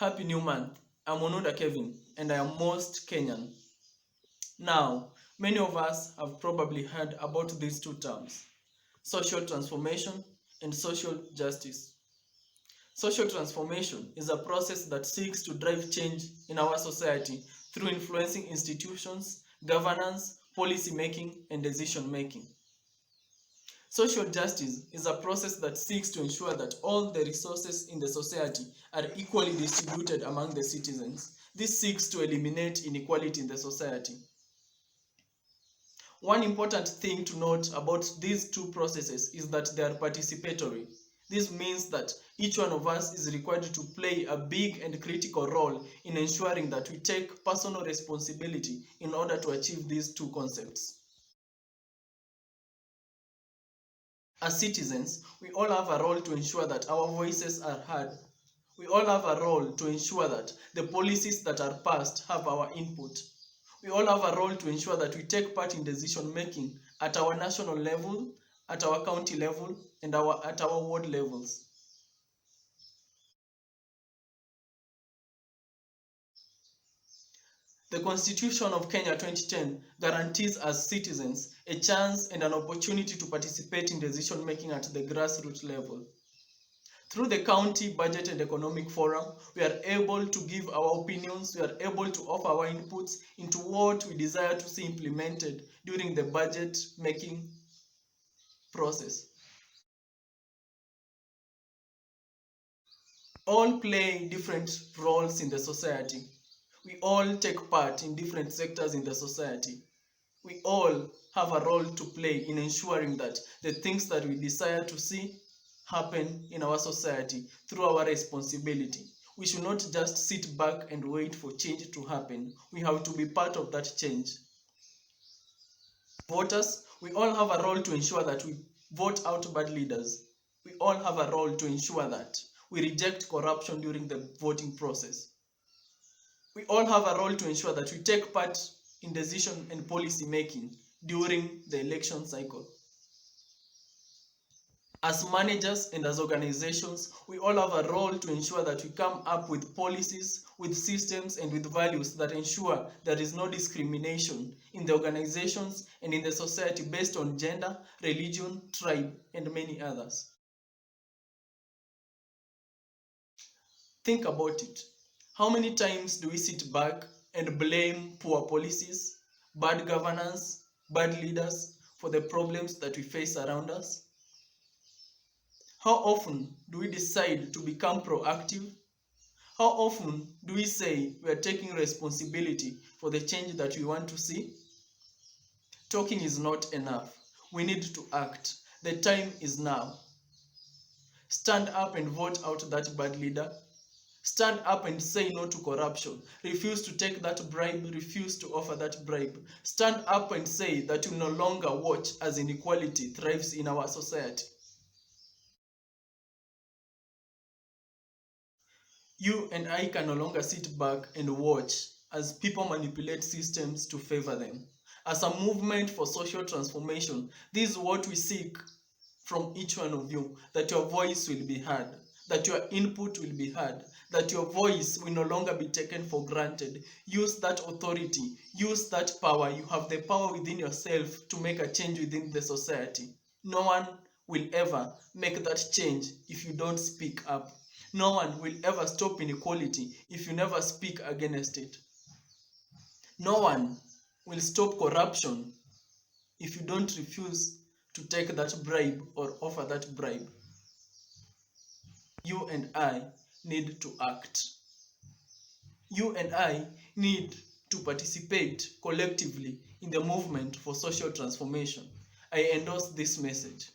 Happy new month. I'm ONUNDA Kevin and I am most Kenyan. Now, many of us have probably heard about these two terms, social transformation and social justice. Social transformation is a process that seeks to drive change in our society through influencing institutions, governance, policy making, and decision making. Social justice is a process that seeks to ensure that all the resources in the society are equally distributed among the citizens. This seeks to eliminate inequality in the society. One important thing to note about these two processes is that they are participatory. This means that each one of us is required to play a big and critical role in ensuring that we take personal responsibility in order to achieve these two concepts. As citizens, we all have a role to ensure that our voices are heard. We all have a role to ensure that the policies that are passed have our input. We all have a role to ensure that we take part in decision making at our national level, at our county level, and at our ward levels. The Constitution of Kenya 2010 guarantees us citizens a chance and an opportunity to participate in decision making at the grassroots level. Through the County Budget and Economic Forum, we are able to give our opinions, we are able to offer our inputs into what we desire to see implemented during the budget making process. All play different roles in the society. We all take part in different sectors in the society. We all have a role to play in ensuring that the things that we desire to see happen in our society through our responsibility. We should not just sit back and wait for change to happen. We have to be part of that change. Voters, we all have a role to ensure that we vote out bad leaders. We all have a role to ensure that we reject corruption during the voting process. We all have a role to ensure that we take part in decision and policy making during the election cycle. As managers and as organizations, we all have a role to ensure that we come up with policies, with systems, and with values that ensure there is no discrimination in the organizations and in the society based on gender, religion, tribe, and many others. Think about it. How many times do we sit back and blame poor policies, bad governance, bad leaders for the problems that we face around us? How often do we decide to become proactive? How often do we say we are taking responsibility for the change that we want to see? Talking is not enough. We need to act. The time is now. Stand up and vote out that bad leader. Stand up and say no to corruption. Refuse to take that bribe. Refuse to offer that bribe. Stand up and say that you no longer watch as inequality thrives in our society. You and I can no longer sit back and watch as people manipulate systems to favor them. As a movement for social transformation, this is what we seek from each one of you, that your voice will be heard, that your input will be heard, that your voice will no longer be taken for granted. Use that authority, use that power. You have the power within yourself to make a change within the society. No one will ever make that change if you don't speak up. No one will ever stop inequality if you never speak against it. No one will stop corruption if you don't refuse to take that bribe or offer that bribe. You and I need to act. You and I need to participate collectively in the movement for social transformation. I endorse this message.